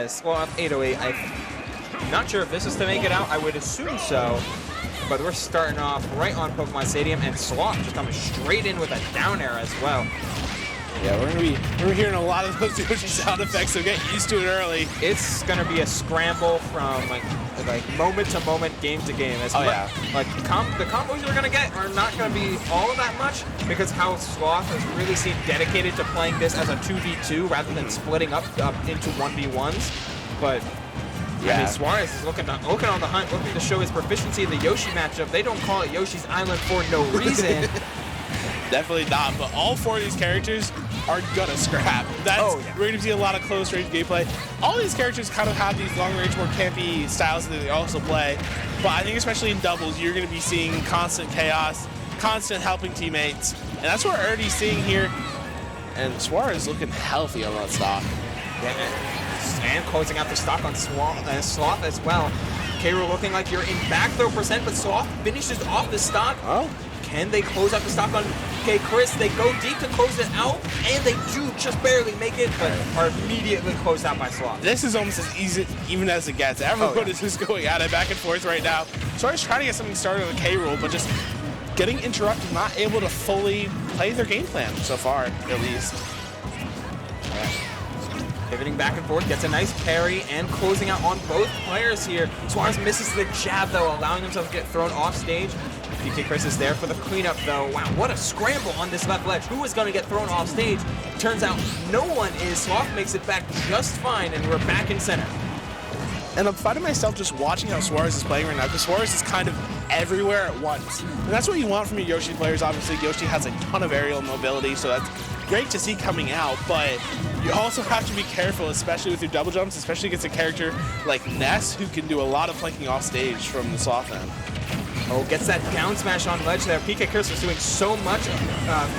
Sloth 808. I'm not sure if this is to make it out. I would assume so. But we're starting off right on Pokemon Stadium, and Sloth just coming straight in with a down air as well. Yeah, we're hearing a lot of those Yoshi sound effects, so get used to it early. It's gonna be a scramble from like moment to moment, game to game. Yeah. Like the combos you're gonna get are not gonna be all of that much because how Sloth has really seemed dedicated to playing this as a 2v2 rather than splitting up into 1v1s. But yeah, I mean, Suarez is looking on the hunt, looking to show his proficiency in the Yoshi matchup. They don't call it Yoshi's Island for no reason. Definitely not, but all four of these characters are gonna scrap. We're gonna see a lot of close range gameplay. All these characters kind of have these long range, more campy styles that they also play, but I think especially in doubles, you're gonna be seeing constant chaos, constant helping teammates, and that's what we're already seeing here. And Suarez looking healthy on that stock. Yeah, and closing out the stock on Sloth as well. K-Rool looking like you're in back throw percent, but Sloth finishes off the stock. Oh. Can they close out the stock on PkChris? They go deep to close it out, and they do just barely make it, but are immediately closed out by Sloth. This is almost as easy even as it gets. Everyone is just going at it back and forth right now. Suarez trying to get something started on the K-Rool, but just getting interrupted, not able to fully play their game plan so far, at least. Pivoting back and forth, gets a nice parry, and closing out on both players here. Suarez misses the jab, though, allowing himself to get thrown off stage. PkChris is there for the cleanup, though. Wow, what a scramble on this left ledge. Who is going to get thrown off stage? Turns out no one is. Sloth makes it back just fine, and we're back in center. And I'm finding myself just watching how Suarez is playing right now, because Suarez is kind of everywhere at once. And that's what you want from your Yoshi players. Obviously, Yoshi has a ton of aerial mobility, so that's great to see coming out, but you also have to be careful, especially with your double jumps, especially against a character like Ness, who can do a lot of flanking off stage from the Sloth end. Oh, gets that down smash on ledge there. PkChris was doing so much,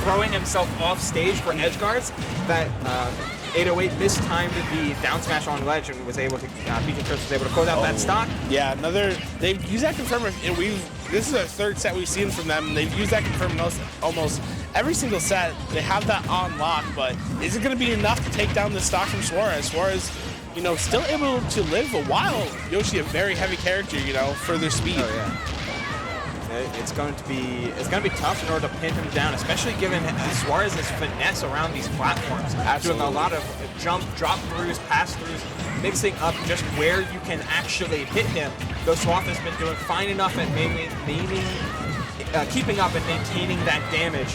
throwing himself off stage for edge guards that 808 mistimed the down smash on ledge and was able to, PkChris was able to close out that stock. Yeah, they've used that confirmer, and this is our third set we've seen from them. They've used that confirmer almost every single set. They have that on lock, but is it going to be enough to take down the stock from Suarez? Suarez, you know, still able to live a while. Yoshi, a very heavy character, you know, for their speed. Oh, yeah. It's going to be tough in order to pin him down, especially given Suarez's finesse around these platforms. Absolutely. Doing a lot of jump, drop throughs, pass throughs, mixing up just where you can actually hit him. Though Sloth has been doing fine enough at keeping up and maintaining that damage.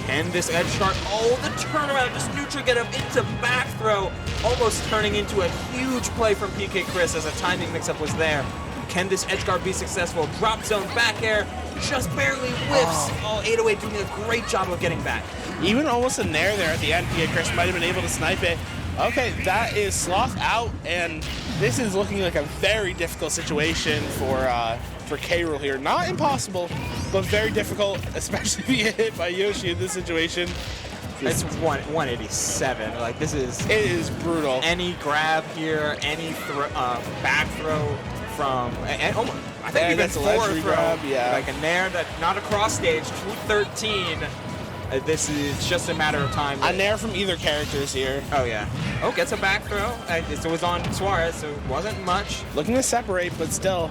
Can this edge start? Oh, the turnaround, just neutral get him into back throw, almost turning into a huge play from PkChris as a timing mix-up was there. Can this edge guard be successful? Drop zone back air, just barely whiffs. Oh, 808 doing a great job of getting back. Even almost a nair there at the end. PkChris might have been able to snipe it. Okay, that is Sloth out, and this is looking like a very difficult situation for K-Rool here. Not impossible, but very difficult, especially being hit by Yoshi in this situation. It's 187. Like, this is... It is brutal. Any grab here, any back throw from... I think even forward throw. Grab, yeah. Like a nair that not across stage, 213. This is just a matter of time. A nair from either characters here. Oh, yeah. Oh, gets a back throw. It was on Suarez, so it wasn't much. Looking to separate, but still...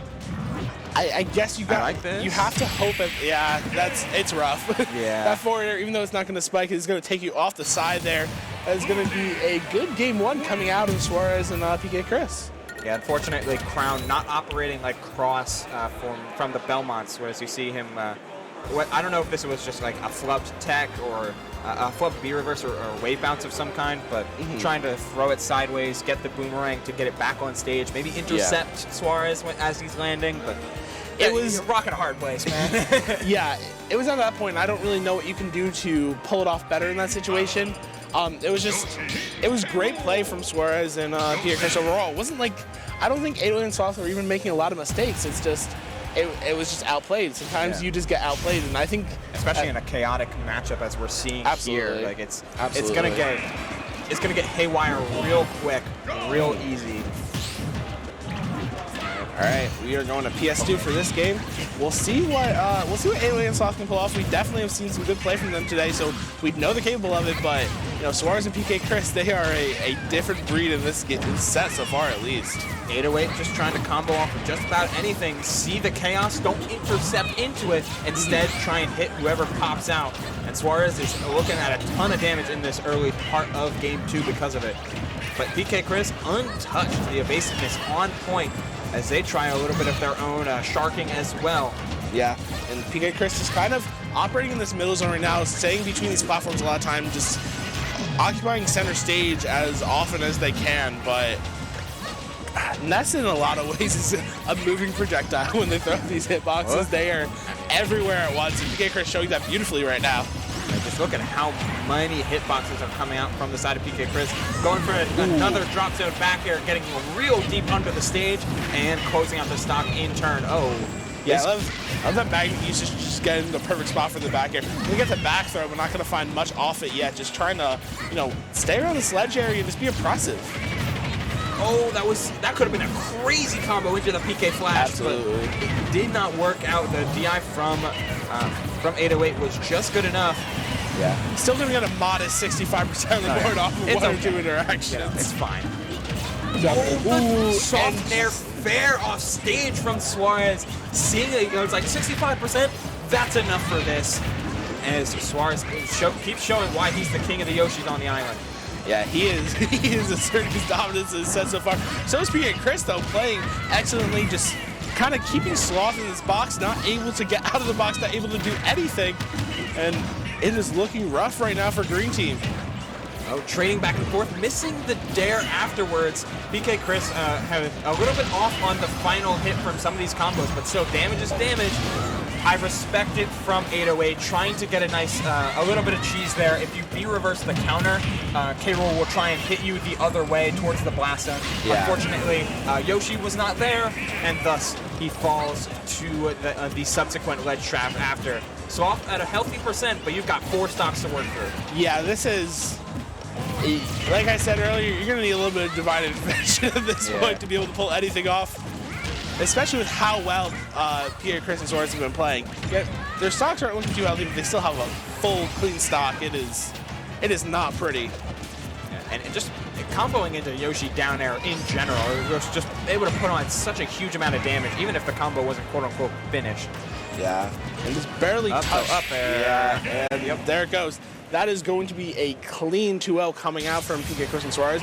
I guess you have to hope it's rough. Yeah. That forward air, even though it's not going to spike, it's going to take you off the side there. That's going to be a good game one coming out of Suarez and PkChris. Yeah, unfortunately, Crown not operating like Cross from the Belmonts, whereas you see him. I don't know if this was just like a flubbed tech or a flubbed B reverse or a wave bounce of some kind, but trying to throw it sideways, get the boomerang to get it back on stage, maybe intercept Suarez as he's landing, but it was a rock and a hard place, man. Yeah, it was at that point. I don't really know what you can do to pull it off better in that situation. It was great play from Suarez and PkChris overall. It wasn't like, I don't think 808 and Sloth were even making a lot of mistakes. It's just, it was just outplayed. Sometimes you just get outplayed, and I think, especially in a chaotic matchup as we're seeing here, like it's gonna get haywire real quick, real easy. All right, we are going to PS2 for this game. We'll see what 808 and Sloth can pull off. We definitely have seen some good play from them today, so we know they're capable of it. But you know, Suarez and PkChris, they are a different breed in this set so far, at least. 808 just trying to combo off of just about anything. See the chaos, don't intercept into it. Instead, try and hit whoever pops out. And Suarez is looking at a ton of damage in this early part of game 2 because of it. But PkChris untouched, the evasiveness on point as they try a little bit of their own sharking as well. Yeah, and PkChris is kind of operating in this middle zone right now, staying between these platforms a lot of time, just occupying center stage as often as they can, but Ness in a lot of ways is a moving projectile when they throw these hitboxes. What? They are everywhere at once, and PkChris showing that beautifully right now. Just look at how many hitboxes are coming out from the side of PkChris. Going for another drop zone back air, getting real deep under the stage, and closing out the stock in turn. Oh, yeah, I love that Magnet usage, just getting the perfect spot for the back air. We get the back throw, we're not going to find much off it yet. Just trying to, you know, stay around the sledge area and just be impressive. Oh, that could have been a crazy combo into the PK flash. Absolutely. But it did not work out. The DI from 808 was just good enough. Yeah. Still going to get a modest 65% on the board off of one or two interactions. You know, it's fine. Oh, soft air fair off stage from Suarez. Seeing it, it's like 65%. That's enough for this. As Suarez keeps showing why he's the king of the Yoshis on the island. Yeah, he is. He is asserting his dominance in this set so far. So is PkChris, though, playing excellently, just kind of keeping Sloth in this box, not able to get out of the box, not able to do anything. And it is looking rough right now for Green Team. Oh, trading back and forth, missing the dare afterwards. PkChris had a little bit off on the final hit from some of these combos, but still, damage is damage. I respect it from 808, trying to get a nice, a little bit of cheese there. If you B-reverse the counter, K-Rool will try and hit you the other way towards the blast zone. Yeah. Unfortunately, Yoshi was not there, and thus he falls to the subsequent ledge trap after. So off at a healthy percent, but you've got 4 stocks to work through. Yeah, this is, like I said earlier, you're going to need a little bit of divine intervention at this point to be able to pull anything off. Especially with how well PkChris and Suarez have been playing. Yet their stocks aren't looking too healthy, but they still have a full, clean stock. It is not pretty. Yeah, and just comboing into Yoshi down air in general, it was just able to put on such a huge amount of damage, even if the combo wasn't quote-unquote finished. Yeah, and just barely touched. Up there. Yeah, and yep, there it goes. That is going to be a clean 2-0 coming out from PkChris and Suarez.